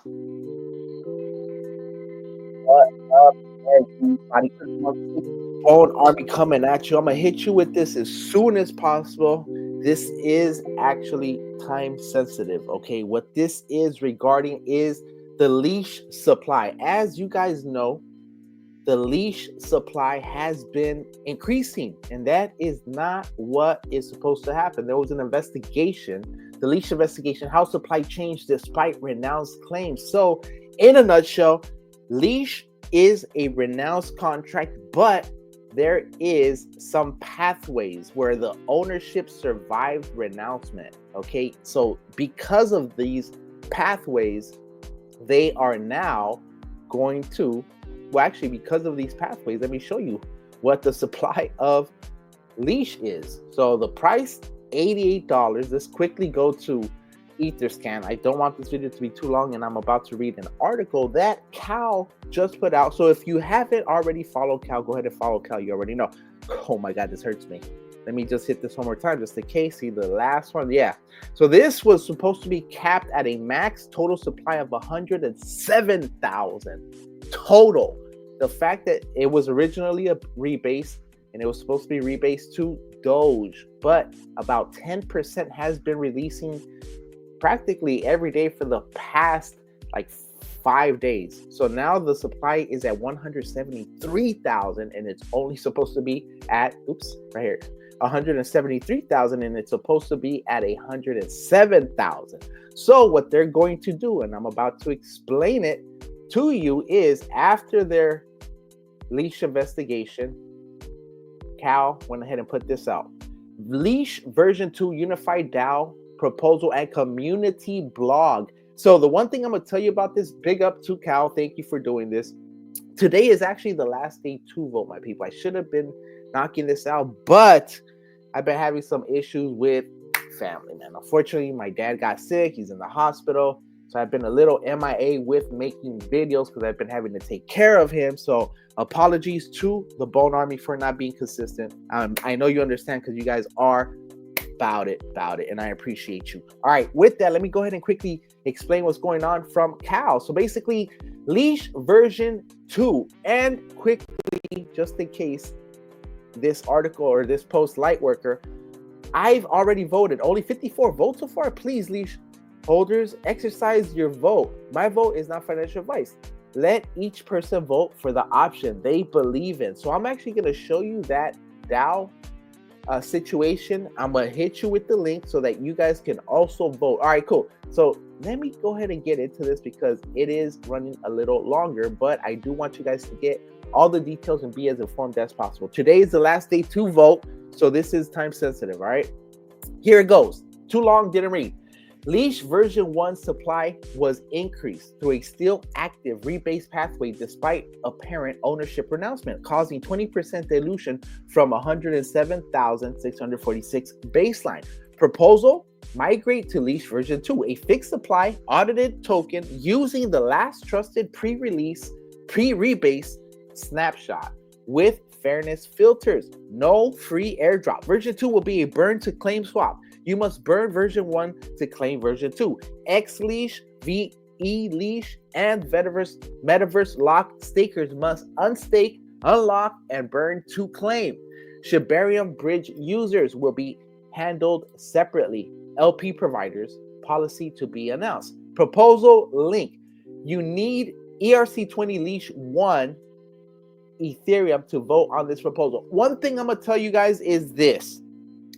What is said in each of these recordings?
What up, everybody? Bone Army coming at you. I'm gonna hit you with this as soon as possible. This is actually time sensitive. Okay, what this is regarding is the leash supply. As you guys know, the leash supply has been increasing, and that is not what is supposed to happen. There was an investigation, the leash investigation, how supply changed despite renounced claims. So, in a nutshell, leash is a renounced contract, but there is some pathways where the ownership survived renouncement. Okay, so because of these pathways, they are now going to, well, actually, because of these pathways, let me show you what the supply of leash is. So the price, $88. Let's quickly go to Etherscan. I don't want this video to be too long, and I'm about to read an article that Kaal just put out. So if you haven't already followed Kaal, go ahead and follow Kaal. You already know. Oh my God, this hurts me. Let me just hit this one more time, just in case. See the last one? Yeah. So this was supposed to be capped at a max total supply of 107,000 total. The fact that it was originally a rebase and it was supposed to be rebased to Doge, but about 10% has been releasing practically every day for the past like 5 days. So now the supply is at 173,000 and it's only supposed to be at, right here, 173,000, and it's supposed to be at 107,000. So what they're going to do, and I'm about to explain it to you, is after their leash investigation, Kaal went ahead and put this out. Leash version 2 unified DAO proposal and community blog. So the one thing I'm going to tell you about this, big up to Kaal. Thank you for doing this. Today is actually the last day to vote, my people. I should have been knocking this out, but I've been having some issues with family, man. Unfortunately, my dad got sick. He's in the hospital. So I've been a little MIA with making videos because I've been having to take care of him. So apologies to the Bone Army for not being consistent. I know you understand because you guys are about it, and I appreciate you. All right, with that, let me go ahead and quickly explain what's going on from Kaal. So basically, Leash version 2, and quickly, just in case this article or this post light worker, I've already voted. Only 54 votes so far. Please, Leash holders, exercise your vote. My vote is not financial advice. Let each person vote for the option they believe in. So I'm actually going to show you that DAO situation. I'm going to hit you with the link so that you guys can also vote. All right, cool. So let me go ahead and get into this because it is running a little longer, but I do want you guys to get all the details and be as informed as possible. Today is the last day to vote, so this is time sensitive, all right? Here it goes. Too long, didn't read. Leash version 1 supply was increased through a still active rebase pathway despite apparent ownership renouncement, causing 20% dilution from 107,646 baseline. Proposal: migrate to Leash version 2, a fixed supply audited token using the last trusted pre-release, pre-rebase snapshot with fairness filters. No free airdrop. Version 2 will be a burn to claim swap. You must burn version 1 to claim version 2. X Leash, VE Leash, and Metaverse lock stakers must unstake, unlock, and burn to claim. Shibarium bridge users will be handled separately. LP providers, policy to be announced. Proposal link. You need ERC20 Leash 1 Ethereum to vote on this proposal. One thing I'm going to tell you guys is this.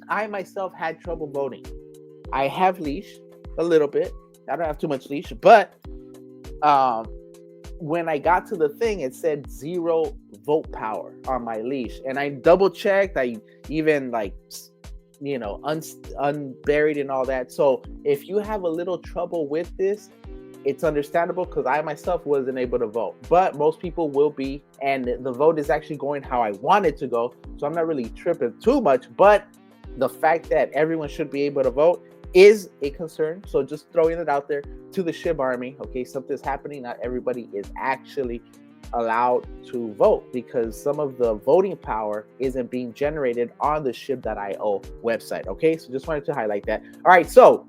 I myself had trouble voting. I have Leash a little bit. I don't have too much Leash, but when I got to the thing, it said 0 vote power on my Leash, and I double checked. I even unburied and all that. So if you have a little trouble with this, it's understandable because I myself wasn't able to vote, but most people will be, and the vote is actually going how I want it to go. So I'm not really tripping too much, but the fact that everyone should be able to vote is a concern. So just throwing it out there to the Shib army. Okay, something's happening. Not everybody is actually allowed to vote because some of the voting power isn't being generated on the Shib.io website. Okay, so just wanted to highlight that. All right, so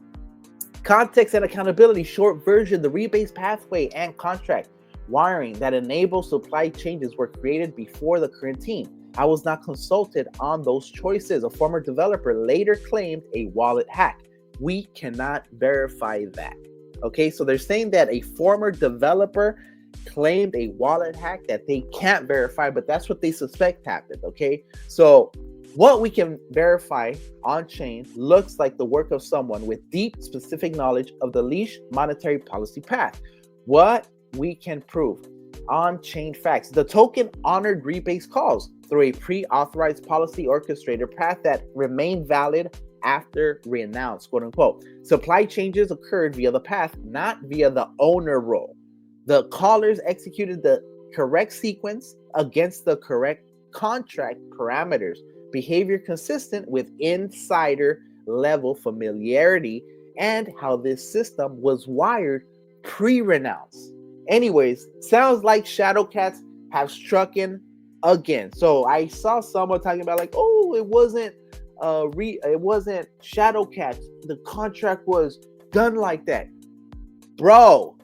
Context and accountability, short version, the rebase pathway and contract wiring that enable supply changes were created before the current team. I was not consulted on those choices. A former developer later claimed a wallet hack. We cannot verify that. Okay, so they're saying that a former developer claimed a wallet hack that they can't verify, but that's what they suspect happened. Okay, so what we can verify on chain looks like the work of someone with deep, specific knowledge of the Leash monetary policy path. What we can prove on chain facts: the token honored rebase calls through a pre-authorized policy orchestrator path that remained valid after renounced, quote unquote. Supply changes occurred via the path, not via the owner role. The callers executed the correct sequence against the correct contract parameters. Behavior consistent with insider level familiarity and how this system was wired pre-renounce. Anyways, sounds like Shadow Cats have struck in again. So I saw someone talking about like, oh, it wasn't Shadow Cats. The contract was done like that. Bro,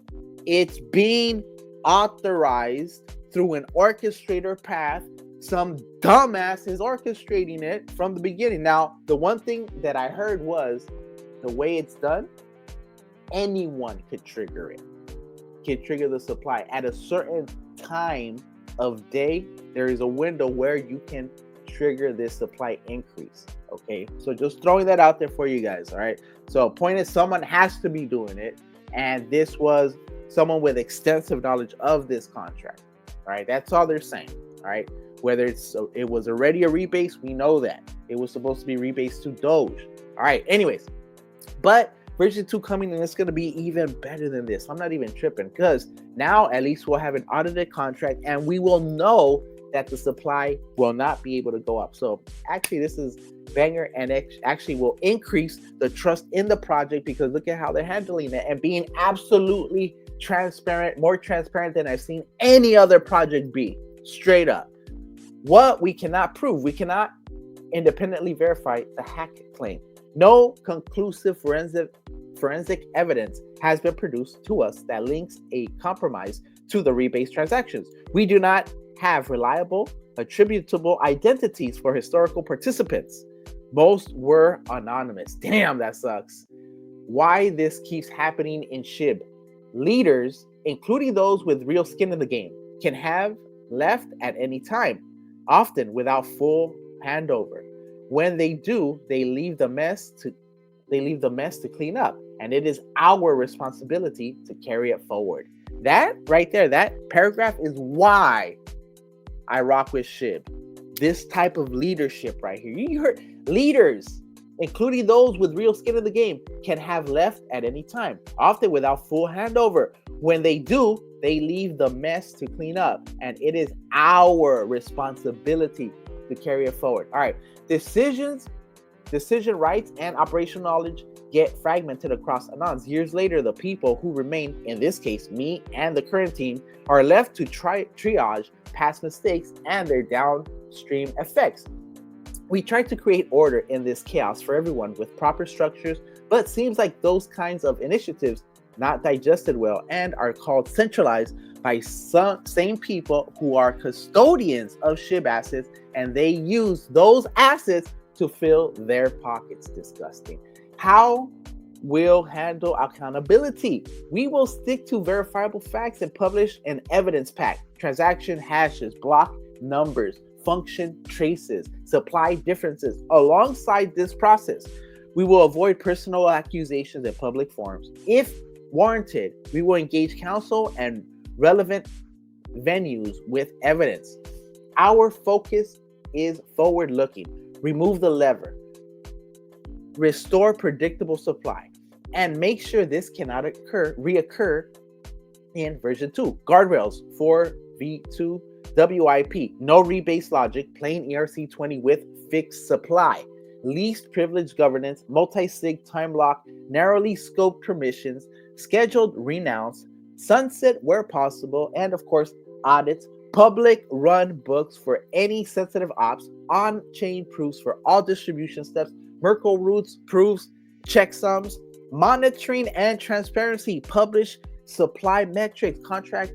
it's being authorized through an orchestrator path. Some dumbass is orchestrating it from the beginning. Now, the one thing that I heard was the way it's done, anyone could trigger it. Could trigger the supply at a certain time of day. There is a window where you can trigger this supply increase. Okay, so just throwing that out there for you guys. All right, so point is, someone has to be doing it, and this was someone with extensive knowledge of this contract. All right, that's all they're saying. All right, whether it was already a rebase, we know that it was supposed to be rebased to Doge. All right, anyways, but version 2 coming, and it's going to be even better than this. I'm not even tripping, because now at least we'll have an audited contract and we will know that the supply will not be able to go up. So actually this is banger, and it actually will increase the trust in the project, because look at how they're handling it and being absolutely transparent, more transparent than I've seen any other project be. Straight up. What we cannot prove, we cannot independently verify the hack claim. No conclusive forensic evidence has been produced to us that links a compromise to the rebase transactions. We do not have reliable, attributable identities for historical participants. Most were anonymous. Damn, that sucks. Why this keeps happening in Shib? Leaders, including those with real skin in the game, can have left at any time, often without full handover. When they do, they leave the mess to clean up, and it is our responsibility to carry it forward. That right there, that paragraph is why I rock with Shib. This type of leadership right here. You heard leaders, including those with real skin in the game, can have left at any time, often without full handover. When they do, they leave the mess to clean up, and it is our responsibility to carry it forward. All right, decision rights and operational knowledge get fragmented across anons. Years later, the people who remain, in this case, me and the current team, are left to triage past mistakes and their downstream effects. We tried to create order in this chaos for everyone with proper structures, but seems like those kinds of initiatives not digested well and are called centralized by some same people who are custodians of Shib assets, and they use those assets to fill their pockets. Disgusting. How will handle accountability? We will stick to verifiable facts and publish an evidence pack, transaction hashes, block numbers, function traces, supply differences. Alongside this process, we will avoid personal accusations in public forums. If warranted, we will engage counsel and relevant venues with evidence. Our focus is forward-looking. Remove the lever, restore predictable supply, and make sure this cannot reoccur in version 2. Guardrails for V2 WIP. No rebase logic, plain ERC20 with fixed supply. Least privilege governance, multi-sig time lock, narrowly scoped permissions, scheduled renounce, sunset where possible, and of course, audits, public run books for any sensitive ops, on-chain proofs for all distribution steps, Merkle roots, proofs, checksums, Monitoring and transparency. Publish supply metrics, contract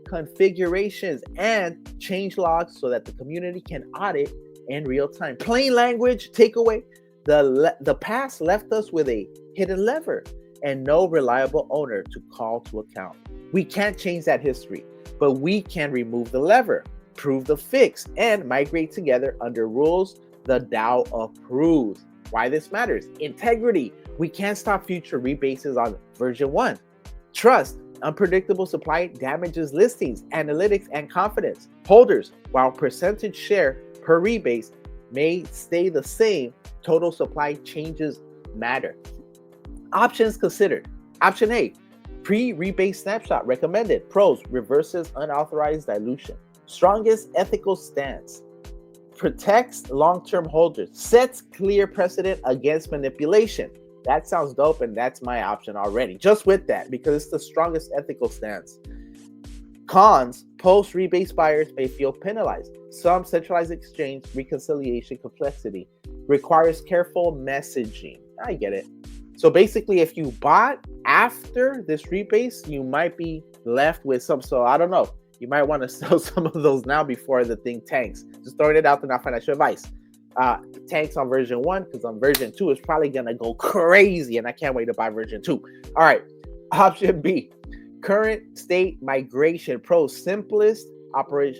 configurations, and change logs so that the community can audit in real time. Plain language takeaway. The past left us with a hidden lever and no reliable owner to call to account. We can't change that history, but we can remove the lever, prove the fix, and migrate together under rules the DAO approves. Why this matters? Integrity. We can't stop future rebases on version 1. Trust. Unpredictable supply damages listings, analytics, and confidence. Holders. While percentage share per rebase may stay the same, total supply changes matter. Options considered. Option A, pre-rebase snapshot recommended. Pros, reverses unauthorized dilution. Strongest ethical stance. Protects long-term holders. Sets clear precedent against manipulation. That sounds dope, and that's my option already. Just with that, because it's the strongest ethical stance. Cons, post-rebase buyers may feel penalized. Some centralized exchange reconciliation complexity requires careful messaging. I get it. So basically, if you bought after this rebase, you might be left with some. So I don't know. You might want to sell some of those now before the thing tanks. Just throwing it out there, not financial advice. Tanks on version 1, because on version 2 it's probably gonna go crazy, and I can't wait to buy version 2. All right, option B, current state migration. Pro, simplest operationally,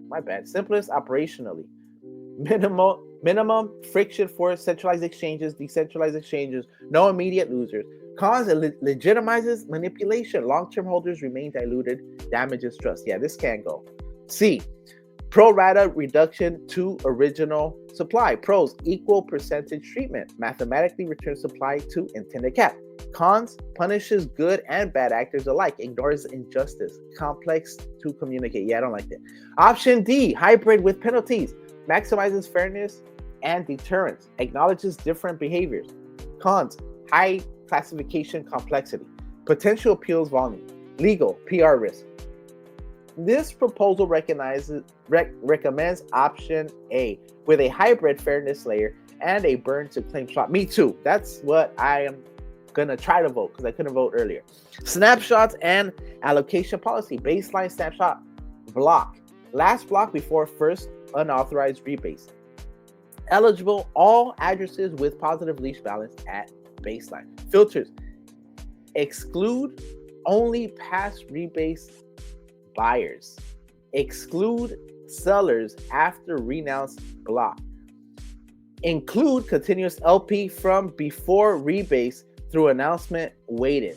my bad, simplest operationally, minimum friction for centralized exchanges, decentralized exchanges, no immediate losers. Cons, it legitimizes manipulation. Long-term holders remain diluted, damages trust. Yeah, this can go. C, pro rata reduction to original supply. Pros, equal percentage treatment. Mathematically returns supply to intended cap. Cons, punishes good and bad actors alike. Ignores injustice. Complex to communicate. Yeah, I don't like that. Option D, hybrid with penalties. Maximizes fairness and deterrence. Acknowledges different behaviors. Cons, high classification complexity. Potential appeals volume. Legal, PR risk. This proposal recommends option A with a hybrid fairness layer and a burn to claim swap. Me too. That's what I am gonna try to vote because I couldn't vote earlier. Snapshots and allocation policy. Baseline snapshot block. Last block before first unauthorized rebase. Eligible all addresses with positive leash balance at baseline. Filters. Exclude only past rebase buyers. Exclude sellers after renounce block. Include continuous LP from before rebase through announcement waited.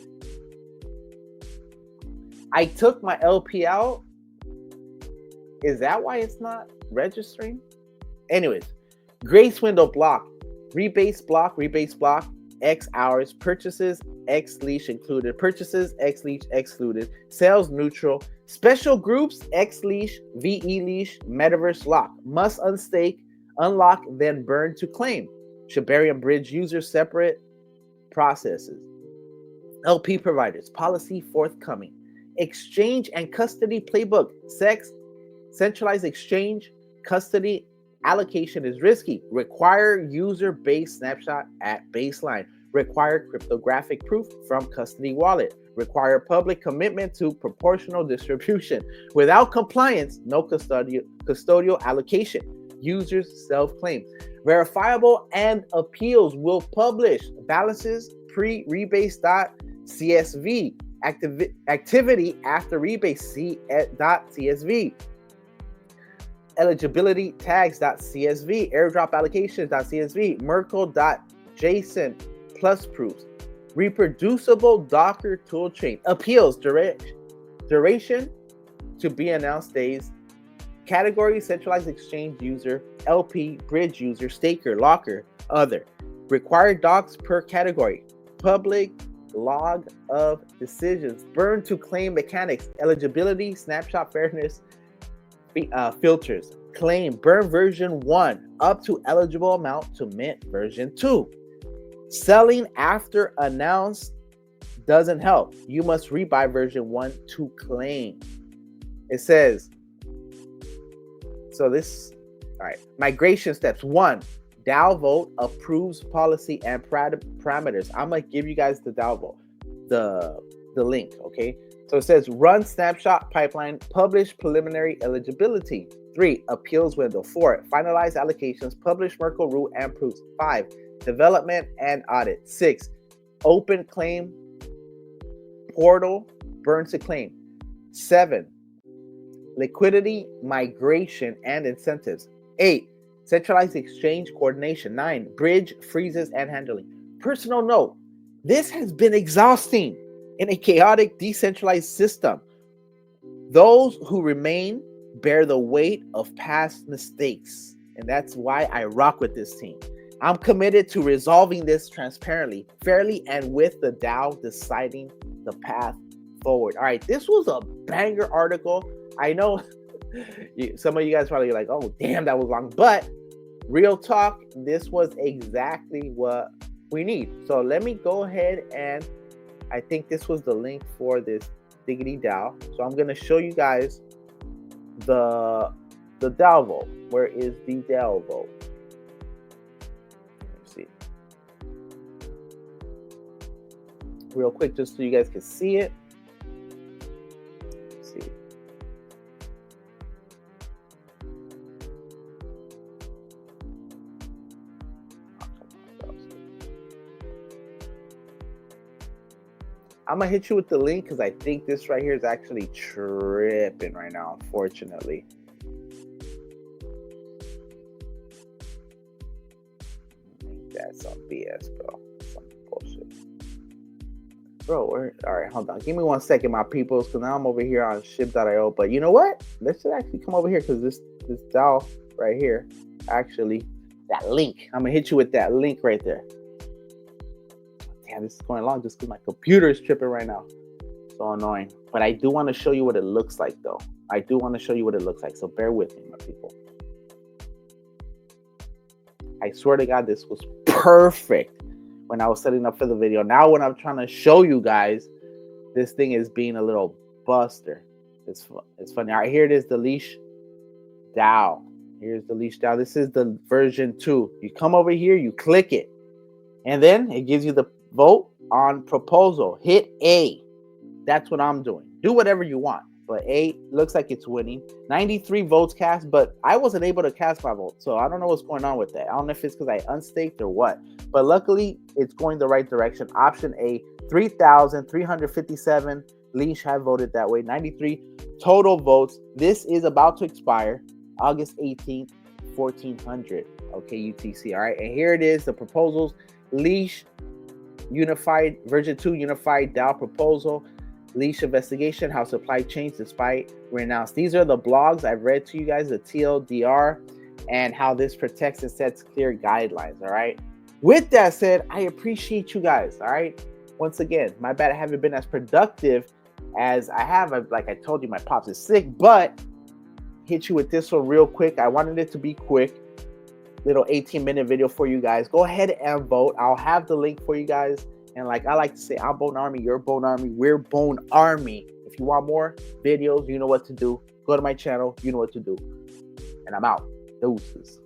I took my LP out. Is that why it's not registering? Anyways, grace window block. Rebase block, X hours, purchases, X leash included, purchases, X leash excluded, sales neutral, special groups, X leash, VE leash, metaverse lock, must unstake, unlock, then burn to claim. Shibarium bridge user separate processes. LP providers, policy forthcoming. Exchange and custody playbook, centralized exchange, custody allocation is risky. Require user-based snapshot at baseline. Require cryptographic proof from custody wallet. Require public commitment to proportional distribution. Without compliance, no custodial allocation. Users self-claim. Verifiable and appeals will publish balances pre-rebase.csv. Activity after rebase .csv. Eligibility tags.csv, airdrop allocations.csv, Merkle.json plus proofs, reproducible Docker toolchain, appeals duration to be announced days, category centralized exchange user, LP, bridge user, staker, locker, other, required docs per category, public log of decisions, burn to claim mechanics, eligibility, snapshot fairness, filters, claim, burn version 1 up to eligible amount to mint version 2. Selling after announced doesn't help. You must rebuy version 1 to claim. It says, so this, All right. Migration steps. 1, DAO vote approves policy and parameters. I'm gonna give you guys the DAO vote, the link. Okay. So it says run snapshot pipeline, publish preliminary eligibility. 3, appeals window. 4, finalize allocations, publish Merkle rule and proofs. 5, development and audit. 6, open claim portal, burns a claim. 7, liquidity, migration, and incentives. 8, centralized exchange coordination. 9, bridge, freezes, and handling. Personal note, this has been exhausting in a chaotic, decentralized system. Those who remain bear the weight of past mistakes, and that's why I rock with this team. I'm committed to resolving this transparently, fairly, and with the DAO deciding the path forward. All right, this was a banger article. I know some of you guys probably like, oh, damn, that was long. But real talk, this was exactly what we need. So let me go ahead, and I think this was the link for this Diggity DAO. So I'm going to show you guys the DAO vote. Where is the DAO vote? Let's see. Real quick, just so you guys can see it. Let's see. I'm gonna hit you with the link because I think this right here is actually tripping right now, unfortunately. That's some BS, bro. That's some bullshit. Bro, all right, hold on. Give me 1 second, my peoples, because now I'm over here on Shib.io. But you know what? Let's just actually come over here because this DAO right here, actually, that link. I'm gonna hit you with that link right there. Damn, this is going long just because my computer is tripping right now. So annoying. But I do want to show you what it looks like, though. I do want to show you what it looks like. So bear with me, my people. I swear to God, this was perfect when I was setting up for the video. Now when I'm trying to show you guys, this thing is being a little buster. It's funny. All right, here it is, the Leash DAO. Here's the Leash DAO. This is the version 2. You come over here, you click it, and then it gives you the vote on proposal. Hit A. That's what I'm doing. Do whatever you want. But A looks like it's winning. 93 votes cast, but I wasn't able to cast my vote. So I don't know what's going on with that. I don't know if it's because I unstaked or what. But luckily, it's going the right direction. Option A, 3,357. Leash have voted that way. 93 total votes. This is about to expire August 18th, 1400. Okay, UTC. All right. And here it is, the proposals. Leash Unified version 2 Unified DAO proposal. Leash investigation, how supply chains despite renounced. These are the blogs I've read to you guys, the TLDR, and how this protects and sets clear guidelines. All right. With that said, I appreciate you guys. All right. Once again, my bad I haven't been as productive as I have. Like I told you, my pops is sick, but hit you with this one real quick. I wanted it to be quick. Little 18-minute video for you guys. Go ahead and vote. I'll have the link for you guys. And like I like to say, I'm Bone Army, you're Bone Army, we're Bone Army. If you want more videos, you know what to do. Go to my channel, you know what to do. And I'm out. Deuces.